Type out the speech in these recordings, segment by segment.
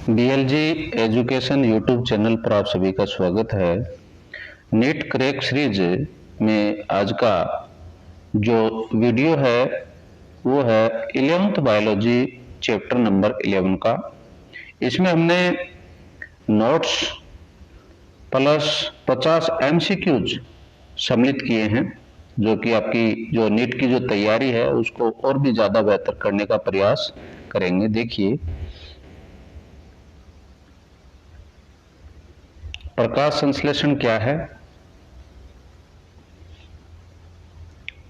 बीएलजी education YouTube channel पर आप सभी का स्वागत है। नीट क्रैक सीरीज में आज का जो वीडियो है वो है 11th बायोलॉजी चैप्टर नंबर 11 का। इसमें हमने नोट्स प्लस 50 एमसीक्यूज सम्मिलित किए हैं, जो कि आपकी जो नीट की जो तैयारी है उसको और भी ज्यादा बेहतर करने का प्रयास करेंगे। देखिए, प्रकाश संश्लेषण क्या है?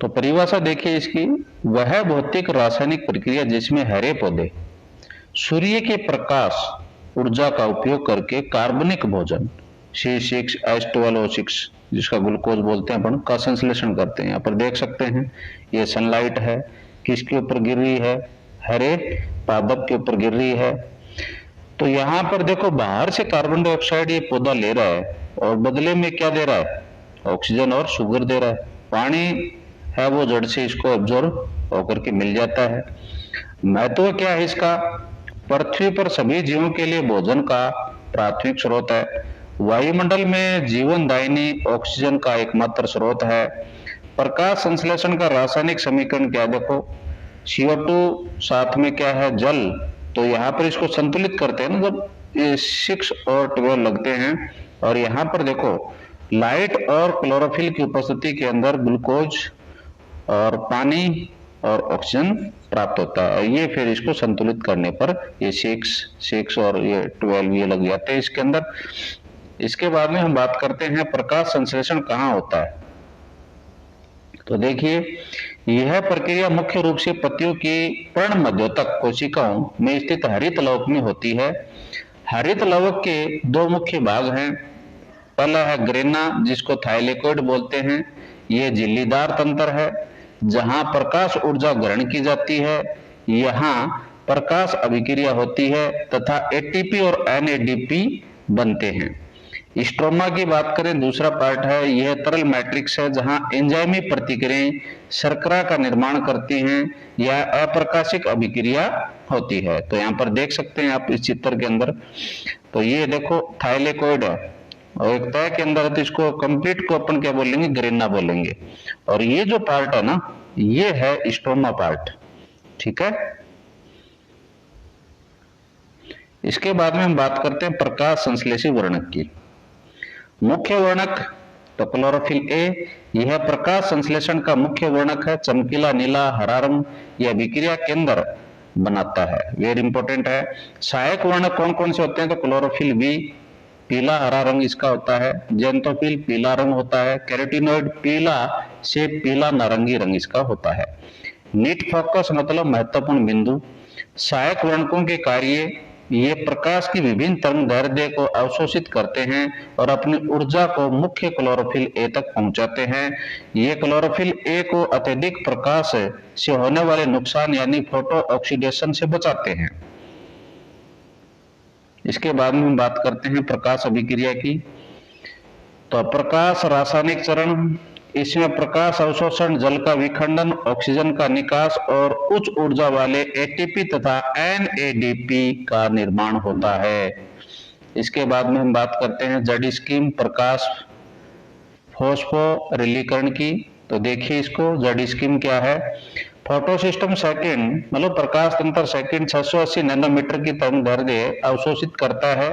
तो परिभाषा देखिए इसकी, वह भौतिक रासायनिक प्रक्रिया जिसमें हरे पौधे सूर्य के प्रकाश ऊर्जा का उपयोग करके कार्बनिक भोजन C6H12O6 जिसका ग्लूकोज बोलते हैं अपन का संश्लेषण करते हैं। यहाँ पर देख सकते हैं ये सनलाइट है, किसके ऊपर गिर रही है? हरे पादप के ऊपर गिर रही है। तो यहाँ पर देखो, बाहर से कार्बन डाइऑक्साइड ये पौधा ले रहा है और बदले में क्या दे रहा है? ऑक्सीजन और शुगर दे रहा है। पानी है वो जड़ से इसको ऑब्जॉर्व होकर के मिल जाता है। महत्व क्या है इसका? पृथ्वी पर सभी जीवों के लिए भोजन का प्राथमिक स्रोत है। वायुमंडल में जीवनदायिनी ऑक्सीजन का एकमात्र स्रोत है। प्रकाश संश्लेषण का रासायनिक समीकरण क्या? देखो, CO2 साथ में क्या है? जल। तो यहाँ पर इसको संतुलित करते हैं ना, जब ये 6 और 12 लगते हैं। और यहाँ पर देखो, लाइट और क्लोरोफिल की उपस्थिति के अंदर ग्लूकोज और पानी और ऑक्सीजन प्राप्त होता है। ये फिर इसको संतुलित करने पर ये 6 और ये 12 ये लग जाते हैं इसके अंदर। इसके बाद में हम बात करते हैं प्रकाश संश्लेषण कहाँ होता है। तो देखिए, यह प्रक्रिया मुख्य रूप से पत्तियों की पर्णमध्योतक कोशिकाओं में स्थित हरित लवक में होती है। हरित लवक के दो मुख्य भाग हैं। पहला है ग्रेना, जिसको थाइलेकोइड बोलते हैं। यह झिल्लीदार तंत्र है जहां प्रकाश ऊर्जा ग्रहण की जाती है। यहाँ प्रकाश अभिक्रिया होती है तथा एटीपी और एनएडीपी बनते हैं। स्ट्रोमा की बात करें, दूसरा पार्ट है, यह तरल मैट्रिक्स है जहां एंजाइमी प्रतिक्रियाएं शर्करा का निर्माण करती हैं या अप्रकाशिक अभिक्रिया होती है। तो यहाँ पर देख सकते हैं आप इस चित्र के अंदर। तो ये देखो थाइलेकोइड है और एक तय के अंदर, तो इसको कंप्लीट को अपन क्या बोलेंगे? ग्रेना बोलेंगे। और ये जो पार्ट है ना, ये है स्ट्रोमा पार्ट। ठीक है। इसके बाद में हम बात करते हैं प्रकाश संश्लेषी वर्णक की। मुख्य वर्णक तो क्लोरोफिल ए, यह प्रकाश संश्लेषण का मुख्य वर्णक है। चमकीला नीला हरा रंग यह अभिक्रिया केंद्र बनाता है। वेरी इंपॉर्टेंट है। सहायक वर्णक कौन कौन से होते हैं? तो क्लोरोफिल बी, पीला हरा रंग इसका होता है। जेंथोफिल पीला रंग होता है। कैरोटीनॉइड पीला से पीला नारंगी रंग इसका होता है। नीट फोकस मतलब महत्वपूर्ण बिंदु। सहायक वर्णकों के कार्य, ये प्रकाश की विभिन्न तरंगदैर्ध्य को अवशोषित करते हैं और अपनी ऊर्जा को मुख्य क्लोरोफिल ए तक पहुंचाते हैं। ये क्लोरोफिल ए को अत्यधिक प्रकाश से होने वाले नुकसान यानी फोटो ऑक्सीडेशन से बचाते हैं। इसके बाद में हम बात करते हैं प्रकाश अभिक्रिया की। तो प्रकाश रासायनिक चरण, इसमें प्रकाश अवशोषण, जल का विखंडन, ऑक्सीजन का निकास और उच्च ऊर्जा वाले एटीपी तथा एनएडीपी का निर्माण होता है। इसके बाद में हम बात करते हैं जड़ स्कीम प्रकाश फॉस्फोरिलीकरण की। तो देखिए इसको, जड़ स्कीम क्या है? फोटो सिस्टम सेकंड मतलब प्रकाश तंत्र सेकंड 680 नैनोमीटर की तरंगदैर्ध्य अवशोषित करता है।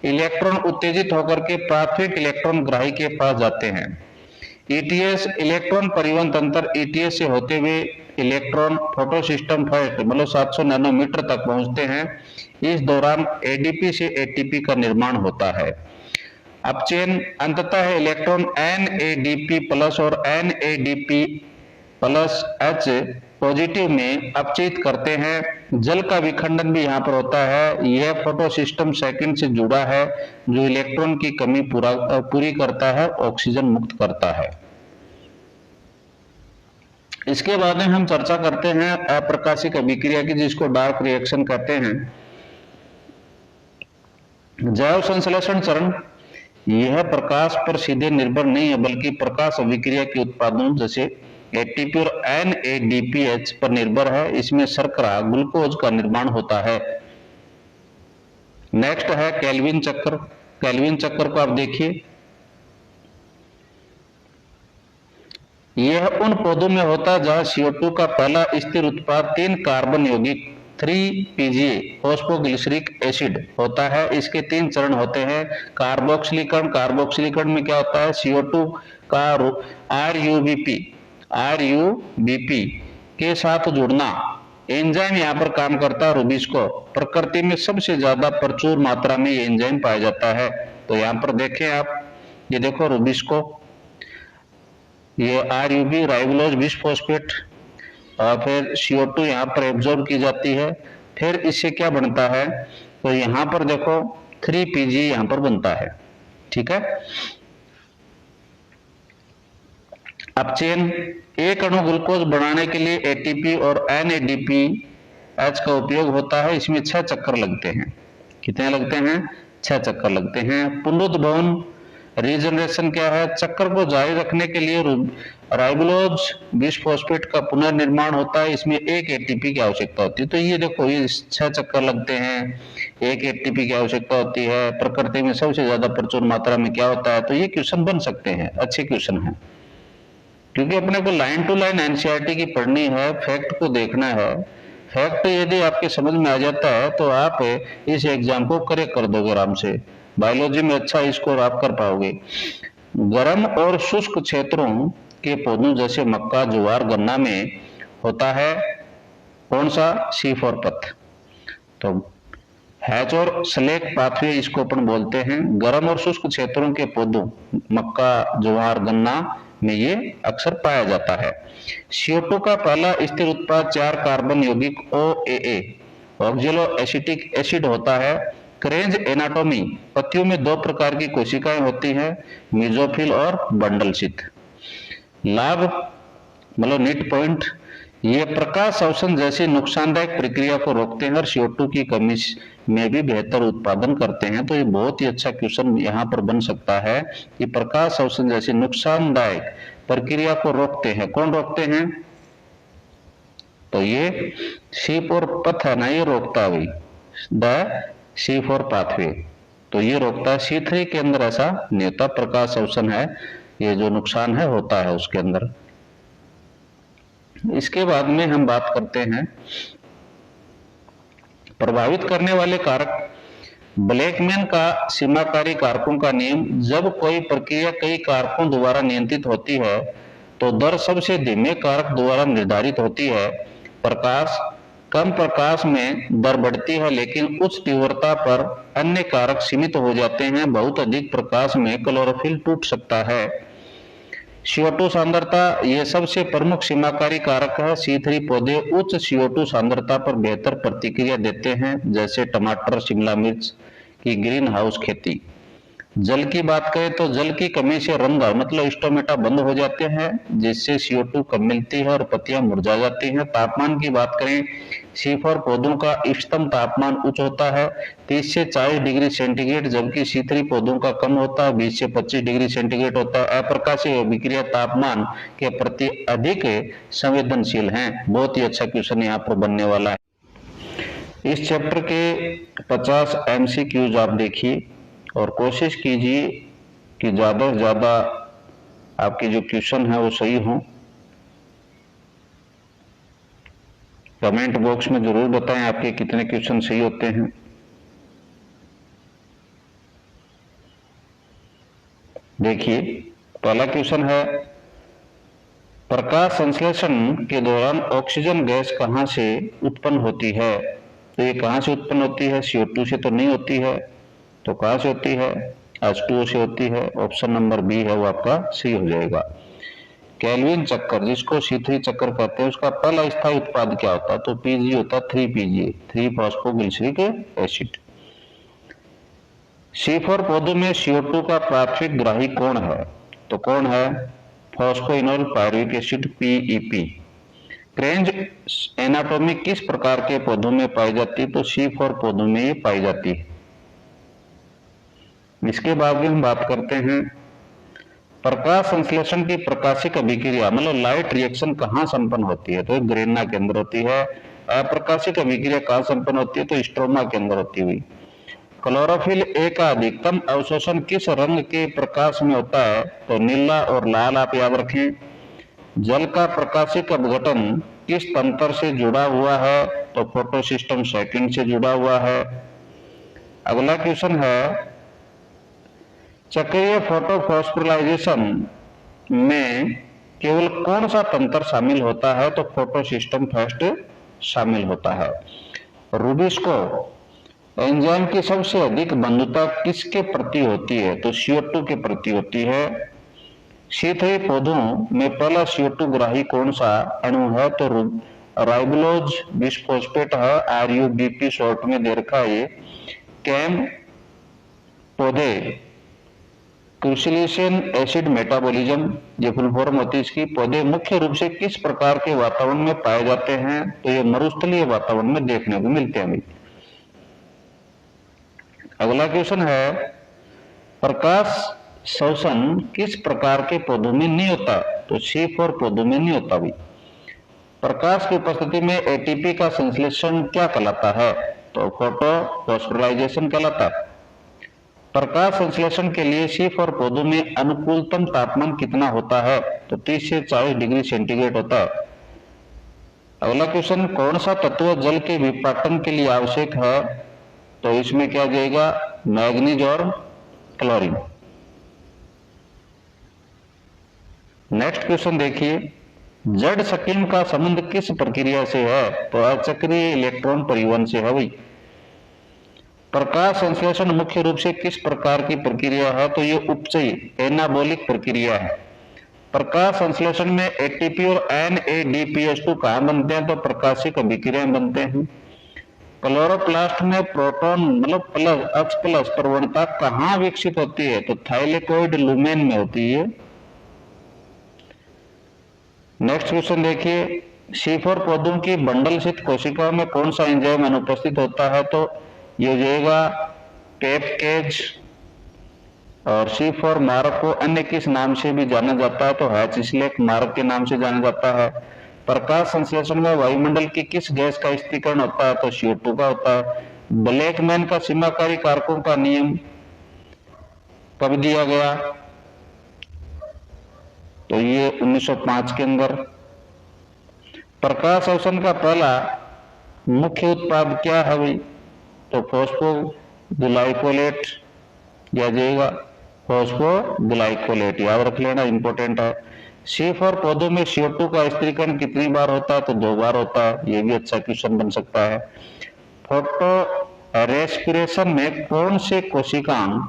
इलेक्ट्रॉन उत्तेजित होकर के प्राथमिक इलेक्ट्रॉन ग्राही के पास जाते हैं। ईटीएस इलेक्ट्रॉन परिवहन तंत्र, ईटीएस से होते हुए इलेक्ट्रॉन फोटो सिस्टम फर्स्ट मतलब 700 नैनोमीटर तक पहुंचते हैं। इस दौरान एडीपी से एटीपी का निर्माण होता है। अपचयन, अंततः इलेक्ट्रॉन एनएडीपी प्लस और एनएडीपी प्लस एच पॉजिटिव में अपचयित करते हैं। जल का विखंडन भी यहाँ पर होता है। यह फोटो सिस्टम सेकंड से जुड़ा है जो इलेक्ट्रॉन की कमी पूरी करता है, ऑक्सीजन मुक्त करता है। इसके बाद में हम चर्चा करते हैं अप्रकाशिक अभिक्रिया की, जिसको डार्क रिएक्शन कहते हैं। जैव संश्लेषण चरण, यह प्रकाश पर सीधे निर्भर नहीं है बल्कि प्रकाश अभिक्रिया के उत्पादों जैसे एटीपी और एनएडीपीएच पर निर्भर है। इसमें शर्करा ग्लूकोज का निर्माण होता है। नेक्स्ट है केल्विन चक्र। केल्विन चक्र को आप देखिए, यह उन पौधों में होता है जहां CO2 का पहला स्थिर उत्पाद 3 कार्बन यौगिक 3PGA फॉस्फोग्लिसरिक एसिड होता है। इसके 3 चरण होते हैं। कार्बोक्सिलीकरण, कार्बोक्सिलीकरण में क्या होता है, CO2 का RUBP के साथ जुड़ना। एंजाइम यहाँ पर काम करता है रुबिस्को। प्रकृति में सबसे ज्यादा प्रचुर मात्रा में ये एंजाइम पाया जाता है। तो यहाँ पर देखें आप, ये देखो रुबिस्को, ये RUB राइबोलोज बिस्फोस्फेट, और फिर CO2 यहाँ पर एब्जॉर्ब की जाती है। फिर इससे क्या बनता है, तो यहाँ पर देखो 3PGA यहाँ पर बनता है। ठीक है। अब चेन, एक अणु ग्लूकोज बनाने के लिए ATP और NADPH का उपयोग होता है। इसमें 6 चक्कर लगते हैं। कितने लगते हैं, 6 चक्कर लगते हैं। पुनरुद्भवन रीजनरेशन क्या है, चक्र को जारी रखने के लिए राइबोलोज बिस्फोस्फेट का पुनर्निर्माण होता है। इसमें 1 ATP की आवश्यकता होती है। तो ये देखो, ये 6 चक्कर लगते हैं, 1 ATP की आवश्यकता होती है। प्रकृति में सबसे ज्यादा प्रचुर मात्रा में क्या होता है। तो ये क्वेश्चन बन सकते हैं, अच्छे क्वेश्चन है, क्योंकि अपने को लाइन टू लाइन NCERT की पढ़नी है, फैक्ट को देखना है। फैक्ट यदि आपके समझ में आ जाता है तो आप इस एग्जाम को करेक्ट कर दोगे आराम से। बायोलॉजी में अच्छा स्कोर आप कर पाओगे। गर्म और शुष्क क्षेत्रों के पौधों जैसे मक्का, ज्वार, गन्ना में होता है कौन सा, C4 पथ। तो हैच और स्लेक पाथवे इसको अपन बोलते हैं। गर्म और शुष्क क्षेत्रों के पौधों मक्का, ज्वार, गन्ना में ये अक्सर पाया जाता है। CO2 का पहला स्थिर उत्पाद 4 कार्बन यौगिक OAA ऑक्जेलो एसिटिक एसिड होता है। क्रेंज एनाटॉमी, पत्तियों में 2 प्रकार की कोशिकाएं होती हैं, मेसोफिल और बंडल शीथ। लाभ मतलब नीट पॉइंट, ये प्रकाश अवशोषण जैसी नुकसानदायक प्रक्रिया को रोकते हैं और CO2 की कमी में भी बेहतर उत्पादन करते हैं। तो ये बहुत ही अच्छा क्वेश्चन यहाँ पर बन सकता है कि प्रकाश अवशोषण जैसी नुकसानदायक प्रक्रिया को रोकते हैं। कौन रोकते हैं, तो ये C4 पथ है ना, ये रोकता है द C4 पाथवे। तो ये रोकता है। C3 के अंदर ऐसा नहीं होता, प्रकाश अवशोषण है, ये जो नुकसान है होता है उसके अंदर। इसके बाद में हम बात करते हैं प्रभावित करने वाले कारक। ब्लैकमैन का सीमाकारी कारकों का नियम, जब कोई प्रक्रिया कई कारकों द्वारा नियंत्रित होती है तो दर सबसे धीमे कारक द्वारा निर्धारित होती है। प्रकाश, कम प्रकाश में दर बढ़ती है लेकिन उच्च तीव्रता पर अन्य कारक सीमित हो जाते हैं। बहुत अधिक प्रकाश में क्लोरोफिल टूट सकता है। CO2 सांद्रता, यह सबसे प्रमुख सीमाकारी कारक है। C3 पौधे उच्च CO2 सांद्रता पर बेहतर प्रतिक्रिया देते हैं, जैसे टमाटर, शिमला मिर्च की ग्रीन हाउस खेती। जल की बात करें तो जल की कमी से रंग मतलब स्टोमेटा बंद हो जाते हैं, जिससे CO2 कम मिलती है और पत्तियां मुरझा जाती हैं। तापमान की बात करें, C4 पौधों का इष्टतम तापमान उच्च होता है 30 से 40 डिग्री सेंटीग्रेड, जबकि C3 पौधों का कम होता है 20 से 25 डिग्री सेंटीग्रेड होता है। अप्रकाशीय अभिक्रिया तापमान के प्रति अधिक संवेदनशील हैं। बहुत ही अच्छा क्वेश्चन यहाँ पर बनने वाला है। इस चैप्टर के 50 MCQs आप देखिए और कोशिश कीजिए कि ज्यादा से ज्यादा आपके जो क्वेश्चन है वो सही हो। कमेंट बॉक्स में जरूर बताएं आपके कितने क्वेश्चन सही होते हैं। देखिए पहला क्वेश्चन है, प्रकाश संश्लेषण के दौरान ऑक्सीजन गैस कहां से उत्पन्न होती है। तो ये कहां से उत्पन्न होती है, CO2 से तो नहीं होती है, तो कहां से होती है, H2O से होती है। ऑप्शन नंबर बी है वो आपका सही हो जाएगा। केल्विन चक्कर, जिसको C3 चक्कर कहते हैं, उसका पहला स्थायी उत्पाद क्या होता है, तो PG होता है 3PGA 3 फॉस्फोग्लिसरिक एसिड। C4 पौधों में CO2 का प्राथमिक ग्राही कौन है, तो कौन है, phosphoenol pyruvic acid PEP। Kranz anatomy किस प्रकार के पौधों में पाई जाती है, तो C4 पौधों में ये पाई जाती है। इसके बाद में हम बात करते हैं प्रकाश संश्लेषण की प्रकाशिक अभिक्रिया मतलब लाइट रिएक्शन कहां संपन्न होती है, तो ग्रेना के अंदर होती है। अप्रकाशिक अभिक्रिया कहां संपन्न होती है, तो स्ट्रोमा के अंदर होती हुई। क्लोरोफिल ए का अधिकतम अवशोषण किस रंग के प्रकाश में होता है? तो नीला और लाल आप याद रखें। जल का प्रकाशिक अपघटन किस तंत्र से जुड़ा हुआ है? तो फोटोसिस्टम सेकंड से जुड़ा हुआ है। अगला क्वेश्चन है, चक्रीय फोटोफॉस्फोराइलेशन में केवल कौन सा तंत्र शामिल होता है? तो फोटोसिस्टम फर्स्ट शामिल होता है। रूबिस्को एंजाइम की सबसे अधिक बंधुता किसके प्रति होती है? तो CO2 के प्रति होती है। शीतही पौधों में पहला CO2 ग्राही कौन सा अणु है? तो राइबोलोज बिसफॉस्फेट है, RUBP शॉर्ट में दे रखा है। कैम पौधे क्रिस्टलीशियन एसिड मेटाबॉलिज्म ये फुल फॉर्म होती है इसकी। पौधे मुख्य रूप से किस प्रकार के वातावरण में पाए जाते हैं? तो ये मरुस्थलीय वातावरण में देखने को मिलते हैं। अगला क्वेश्चन है, प्रकाश शोषण किस प्रकार के पौधों में नहीं होता? तो C4 पौधों में नहीं होता भी। प्रकाश की उपस्थिति में ATP का संश्लेषण क्या कहलाता है? तो फोटोफॉस्फोराइलेशन कहलाता है। प्रकाश संश्लेषण के लिए C4 पौधों में अनुकूलतम तापमान कितना होता है? तो 30 से 40 डिग्री सेंटीग्रेड होता है। अगला क्वेश्चन, कौन सा तत्व जल के विपाटन के लिए आवश्यक है? तो इसमें क्या जाएगा? मैग्नीज और क्लोरीन। नेक्स्ट क्वेश्चन देखिए, जड़ सकीन का संबंध किस प्रक्रिया से है? तो अचक्रीय इलेक्ट्रॉन परिवहन से है भाई। प्रकाश संश्लेषण मुख्य रूप से किस प्रकार की प्रक्रिया है? तो ये उपचयी एनाबॉलिक प्रक्रिया है। प्रकाश संश्लेषण में ATP और NADPH2 कहाँ बनते हैं? तो प्रकाशिक अभिक्रियाएं बनते हैं। क्लोरोप्लास्ट में प्रोटॉन मतलब H+ प्रवणता कहाँ विकसित होती है? तो थाइलेकोइड लुमेन में होती है। नेक्स्ट क्वेश्चन देखिए, C4 पौधों की बंडलस्थित कोशिका में कौन सा एंजाइम अनुपस्थित होता है? तो ये हो जाएगा पेपकेज। और C4 मार्ग को अन्य किस नाम से भी जाना जाता है? तो हैचस्लेक मार्ग के नाम से जाना जाता है। प्रकाश संश्लेषण में वायुमंडल की किस गैस का स्थिरीकरण होता है? तो CO2 का होता है। ब्लैकमैन का सीमाकारी कारकों का नियम कब दिया गया? तो ये 1905 के अंदर। प्रकाश शोषण का पहला मुख्य उत्पाद क्या है भाई? तो फॉस्फोग्लाइकोलेट या जाएगा फॉस्फोग्लाइकोलेट, याद रख लेना, इंपॉर्टेंट है। C4 पौधों में CO2 का स्थिरीकरण कितनी बार होता है? तो 2 बार होता है। ये भी अच्छा क्वेश्चन बन सकता है। फोटो रेस्पिरेशन में कौन से कोशिकांग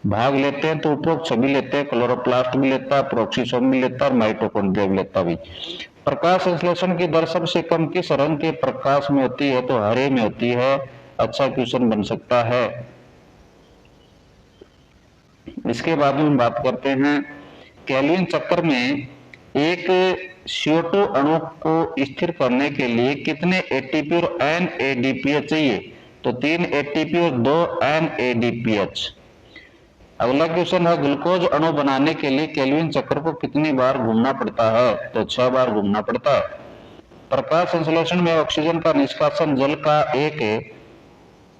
भाग लेते हैं? तो उपरोक्त सभी लेते हैं। क्लोरोप्लास्ट भी लेता है, प्रोक्सीसोम भी लेता है और माइटोकॉन्ड्रिया भी लेता है। प्रकाश संश्लेषण की दर सबसे कम किस रंग के प्रकाश में होती है? तो हरे में होती है। अच्छा क्वेश्चन बन सकता है। इसके बाद में हम बात करते हैं, केल्विन चक्र में एक CO2 अणु को स्थिर करने के लिए कितने ATP और NADPH चाहिए? तो 3 ATP और 2 NADPH। अगला क्वेश्चन है, ग्लूकोज अणु बनाने के लिए केल्विन चक्र को कितनी बार घूमना पड़ता है? तो 6 बार घूमना पड़ता है। प्रकाश संश्लेषण में ऑक्सीजन का निष्कासन जल का एक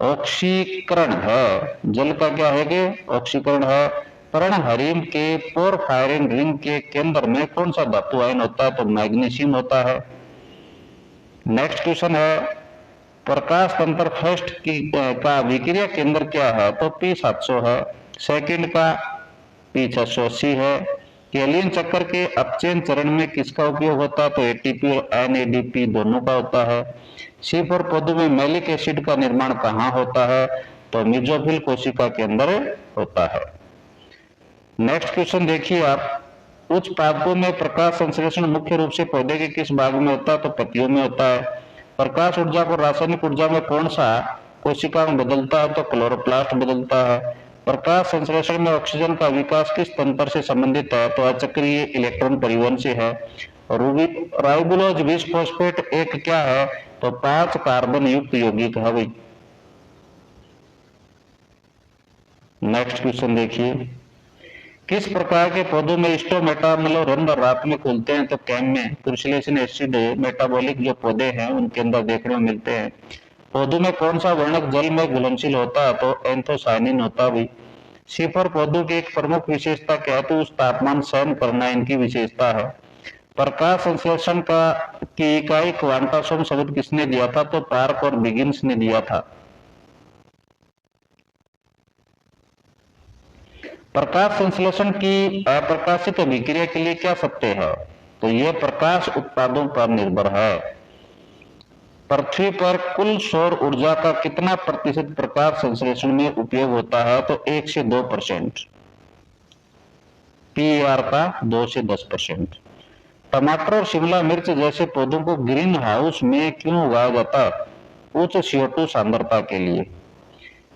ऑक्सीकरण है। जल का क्या है कि ऑक्सीकरण है। पर्णहरिम के पोरफायरिन रिंग के केंद्र में कौन सा धातु आयन होता है? तो मैग्नीशियम होता है। नेक्स्ट क्वेश्चन है, प्रकाश तंत्र फर्स्ट का अभिक्रिया केंद्र क्या है? तो P700 है। सेकंड का P680 है। केल्विन चक्र के अपचयन चरण में किसका उपयोग होता है? तो ATP और NADP दोनों का होता है। C4 पौधों में मैलिक एसिड का निर्माण कहाँ होता है? तो मेसोफिल कोशिका के अंदर होता है। नेक्स्ट क्वेश्चन देखिए आप, उच्च पादपों में प्रकाश संश्लेषण मुख्य रूप से पौधे के किस भाग में होता है? तो पत्तियों में होता है। प्रकाश ऊर्जा को रासायनिक ऊर्जा में कौन सा कोशिका बदलता है? तो क्लोरोप्लास्ट बदलता है। प्रकाश संश्लेषण में ऑक्सीजन का विकास किस तंत्र से संबंधित है? तो अचक्रीय इलेक्ट्रॉन परिवहन से है। राइबोलोज बिसफॉस्फेट एक क्या है? तो 5 कार्बन युक्त यौगिक है भाई। नेक्स्ट क्वेश्चन देखिए, किस प्रकार के पौधों में स्टोमेटा मतलब रंध्र रात में खुलते हैं? तो कैम में। क्रिस्टलीशियन एसिड मेटाबॉलिक जो पौधे हैं उनके अंदर देखने को मिलते हैं। पौधों में कौन सा वर्णक जल में घुलनशील होता है? तो एंथोसायनिन होता भी। C4 पौधों की एक प्रमुख विशेषता क्या है? तो उस तापमान सहन करना इनकी विशेषता है। प्रकाश संश्लेषण का की इकाई क्वांटासोम शब्द किसने दिया था? तो पार्क और बिगिंस ने दिया था। प्रकाश संश्लेषण की अप्रकाशित अभिक्रिया के लिए क्या सत्य है? तो यह प्रकाश उत्पादों पर निर्भर है। पृथ्वी पर कुल सौर ऊर्जा का कितना प्रतिशत प्रकाश संश्लेषण में उपयोग होता है? तो 1 से 2%। PER का 2 से 10%। टमाटर और शिमला मिर्च जैसे पौधों को ग्रीन हाउस में क्यों उगाया जाता है? उच्च CO2 सांद्रता के लिए।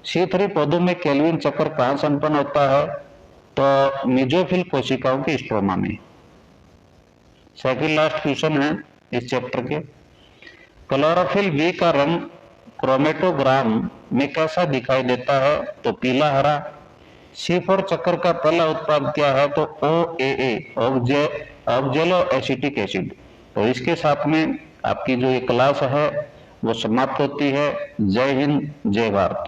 C3 पौधों में केल्विन चक्र कहां संपन्न होता है? तो मेसोफिल कोशिकाओं के स्ट्रोमा में। सेकंड लास्ट क्वेश्चन है इस चैप्टर के। क्लोरोफिल बी का रंग क्रोमेटोग्राम में कैसा दिखाई देता है? तो पीला हरा। C4 चक्र का पहला उत्पाद क्या है? तो OAA ऑक्जेलो एसिटिक एसिड। तो इसके साथ में आपकी जो ये क्लास है वो समाप्त होती है। जय हिंद, जय भारत।